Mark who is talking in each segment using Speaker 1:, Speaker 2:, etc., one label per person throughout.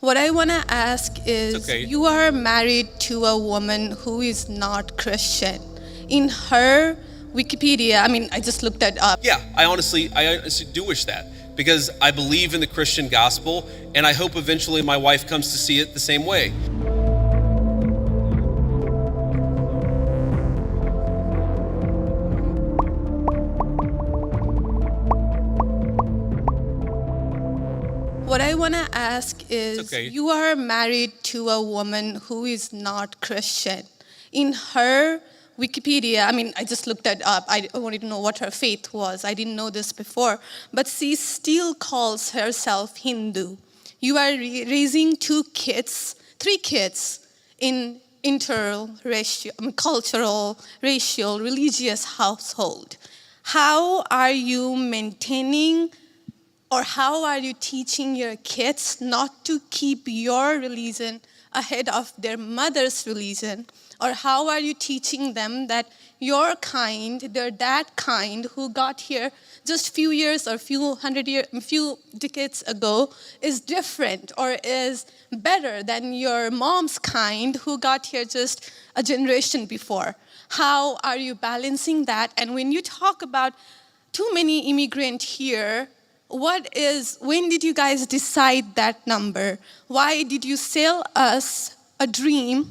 Speaker 1: What I want to ask is,
Speaker 2: Okay.
Speaker 1: you are married to a woman who is not Christian. In her Wikipedia, I just looked that up.
Speaker 2: Yeah, I honestly do wish that because I believe in the Christian gospel, and I hope eventually my wife comes to see it the same way.
Speaker 1: What I want to ask is,
Speaker 2: Okay.
Speaker 1: you are married to a woman who is not Christian. In her Wikipedia, I just looked that up. I wanted to know what her faith was. I didn't know this before. But she still calls herself Hindu. You are raising three kids in interracial, cultural, racial, religious household. How are you maintaining, or how are you teaching your kids not to keep your religion ahead of their mother's religion? Or how are you teaching them that your kind, they're that kind who got here just few years or few decades ago, is different or is better than your mom's kind who got here just a generation before? How are you balancing that? And when you talk about too many immigrants here, when did you guys decide that number? Why did you sell us a dream?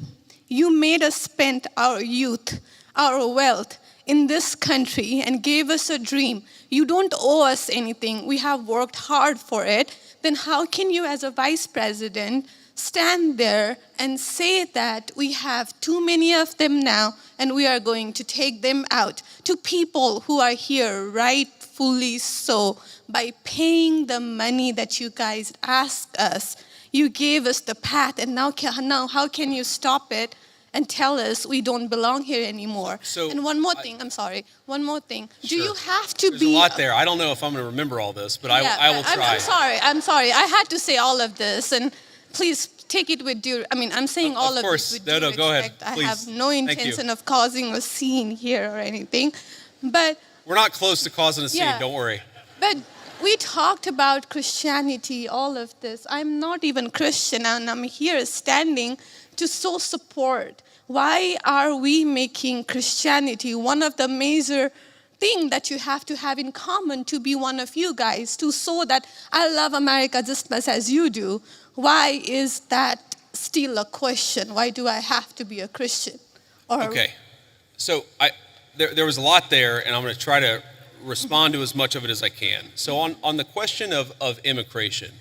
Speaker 1: You made us spend our youth, our wealth in this country and gave us a dream. You don't owe us anything. We have worked hard for it. Then how can you, as a vice president, stand there and say that we have too many of them now and we are going to take them out to people who are here rightfully so by paying the money that you guys asked us? You gave us the path, and now how can you stop it and tell us we don't belong here anymore?
Speaker 2: So
Speaker 1: and one more thing, I'm sorry, one more thing. Do
Speaker 2: Sure.
Speaker 1: you have to
Speaker 2: There's
Speaker 1: be
Speaker 2: a lot there. I don't know if I'm going to remember all this, but I will try.
Speaker 1: I'm sorry. I had to say all of this, and please take it with due. I'm saying all of
Speaker 2: course.
Speaker 1: this with
Speaker 2: No,
Speaker 1: due
Speaker 2: no, go ahead.
Speaker 1: respect. I
Speaker 2: Please.
Speaker 1: have no
Speaker 2: Thank you.
Speaker 1: intention of causing a scene here or anything, but
Speaker 2: We're not close to causing a scene,
Speaker 1: Yeah.
Speaker 2: don't worry.
Speaker 1: But we talked about Christianity, all of this. I'm not even Christian, and I'm here standing to so support. Why are we making Christianity one of the major thing that you have to have in common to be one of you guys, to show that I love America just as much as you do? Why is that still a question? Why do I have to be a Christian? Or
Speaker 2: Okay. So there was a lot there, and I'm going to try to respond to as much of it as I can. So on the question of immigration.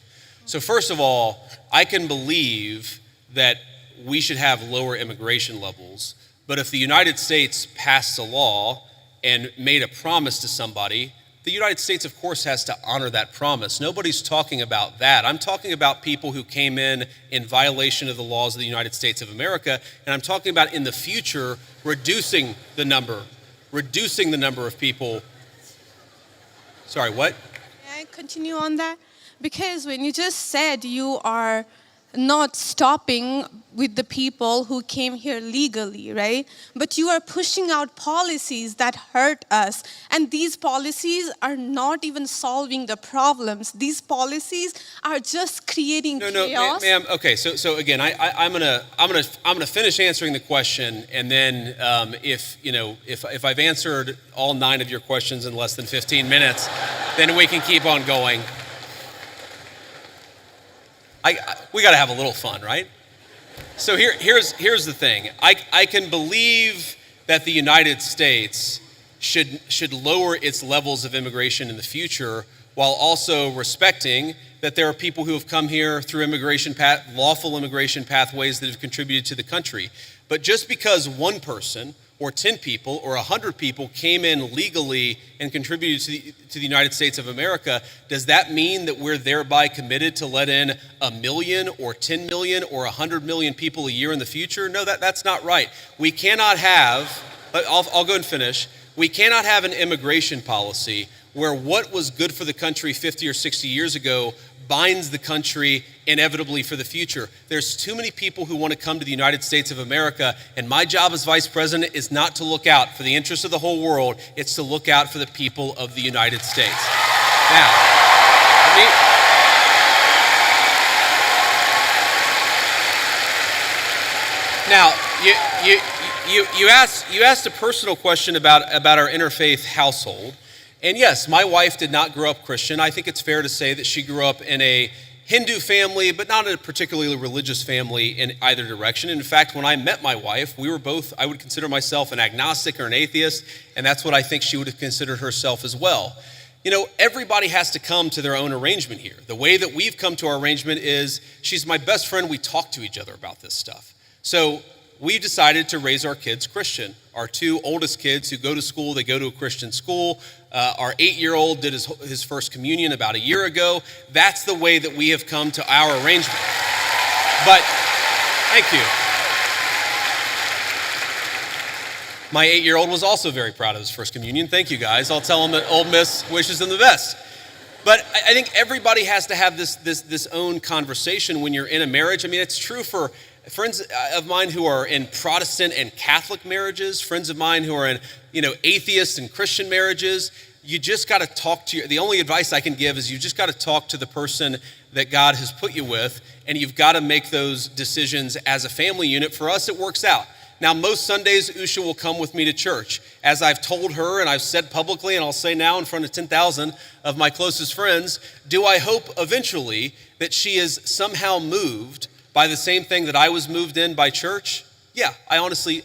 Speaker 2: So first of all, I can believe that we should have lower immigration levels, but if the United States passed a law and made a promise to somebody, the United States, of course, has to honor that promise. Nobody's talking about that. I'm talking about people who came in violation of the laws of the United States of America, and I'm talking about in the future reducing the number of people. Sorry, what?
Speaker 1: May I continue on that? Because when you just said you are not stopping with the people who came here legally, right? But you are pushing out policies that hurt us. And these policies are not even solving the problems. These policies are just creating chaos.
Speaker 2: Ma'am. Okay, so again, I'm gonna finish answering the question, and then if I've answered all 9 of your questions in less than 15 minutes, then we can keep on going. We got to have a little fun, right? So here's the thing. I can believe that the United States should lower its levels of immigration in the future, while also respecting that there are people who have come here through lawful immigration pathways that have contributed to the country. But just because one person or 10 people or 100 people came in legally and contributed to the United States of America, does that mean that we're thereby committed to let in 1 million or 10 million or 100 million people a year in the future? No, that's not right. We cannot have, I'll go and finish. We cannot have an immigration policy where what was good for the country 50 or 60 years ago binds the country inevitably for the future. There's too many people who want to come to the United States of America, and my job as vice president is not to look out for the interests of the whole world, it's to look out for the people of the United States. Now, Now, you asked a personal question about our interfaith household. And yes, my wife did not grow up Christian. I think it's fair to say that she grew up in a Hindu family, but not a particularly religious family in either direction. In fact, when I met my wife, we were both, I would consider myself an agnostic or an atheist, and that's what I think she would have considered herself as well. You know, everybody has to come to their own arrangement here. The way that we've come to our arrangement is she's my best friend. We talk to each other about this stuff. So we decided to raise our kids Christian. Our two oldest kids who go to school, they go to a Christian school. Our 8-year-old did his first communion about a year ago. That's the way that we have come to our arrangement. But, thank you. My 8-year-old was also very proud of his first communion. Thank you, guys. I'll tell him that Old Miss wishes him the best. But I think everybody has to have this own conversation when you're in a marriage. I mean, it's true for friends of mine who are in Protestant and Catholic marriages, friends of mine who are in, atheist and Christian marriages. You just got to talk to the only advice I can give is you just got to talk to the person that God has put you with, and you've got to make those decisions as a family unit. For us, it works out. Now, most Sundays, Usha will come with me to church. As I've told her and I've said publicly, and I'll say now in front of 10,000 of my closest friends, do I hope eventually that she is somehow moved by the same thing that I was moved in by church? Yeah, I honestly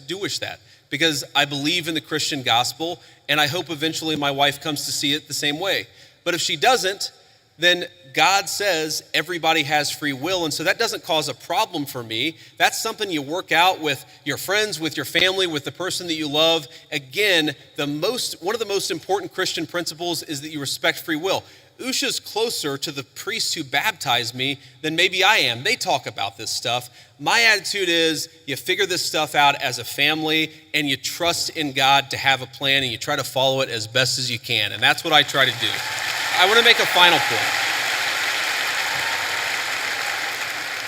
Speaker 2: do wish that, because I believe in the Christian gospel, and I hope eventually my wife comes to see it the same way. But if she doesn't, then God says everybody has free will, and so that doesn't cause a problem for me. That's something you work out with your friends, with your family, with the person that you love. Again, one of the most important Christian principles is that you respect free will. Usha's closer to the priests who baptized me than maybe I am. They talk about this stuff. My attitude is you figure this stuff out as a family, and you trust in God to have a plan, and you try to follow it as best as you can, and that's what I try to do. I want to make a final point.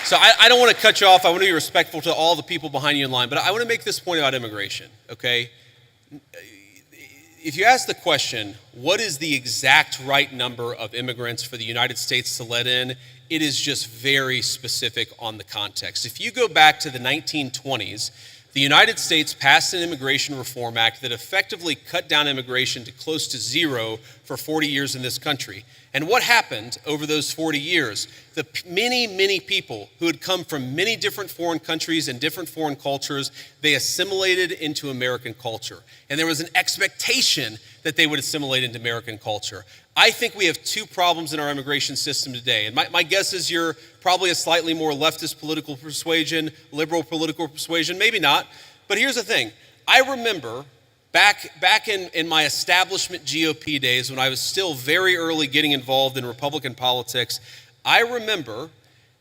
Speaker 2: So I don't want to cut you off. I want to be respectful to all the people behind you in line, but I want to make this point about immigration, okay? If you ask the question, what is the exact right number of immigrants for the United States to let in, it is just very specific on the context. If you go back to the 1920s, the United States passed an Immigration Reform Act that effectively cut down immigration to close to zero for 40 years in this country. And what happened over those 40 years? The many, many people who had come from many different foreign countries and different foreign cultures, they assimilated into American culture. And there was an expectation that they would assimilate into American culture. I think we have two problems in our immigration system today. And my guess is you're probably a slightly more leftist political persuasion, liberal political persuasion, maybe not. But here's the thing. I remember back in my establishment GOP days, when I was still very early getting involved in Republican politics, I remember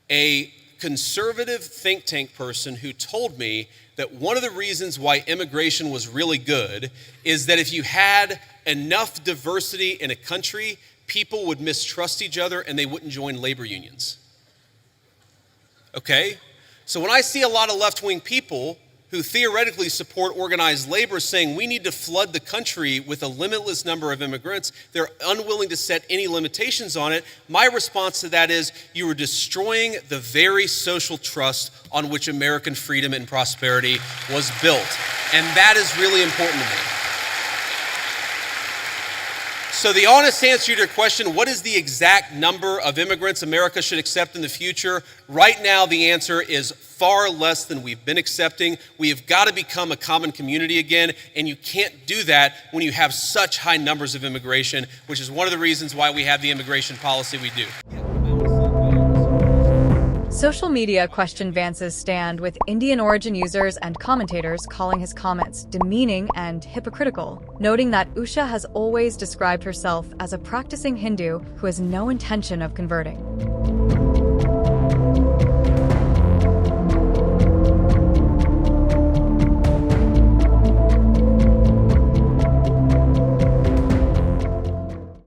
Speaker 2: a conservative think tank person who told me that one of the reasons why immigration was really good is that if you had enough diversity in a country, people would mistrust each other and they wouldn't join labor unions. Okay? So when I see a lot of left-wing people who theoretically support organized labor saying we need to flood the country with a limitless number of immigrants, they're unwilling to set any limitations on it. My response to that is you are destroying the very social trust on which American freedom and prosperity was built. And that is really important to me. So the honest answer to your question, what is the exact number of immigrants America should accept in the future? Right now, the answer is far less than we've been accepting. We have got to become a common community again, and you can't do that when you have such high numbers of immigration, which is one of the reasons why we have the immigration policy we do.
Speaker 3: Social media questioned Vance's stand, with Indian origin users and commentators calling his comments demeaning and hypocritical, noting that Usha has always described herself as a practicing Hindu who has no intention of converting.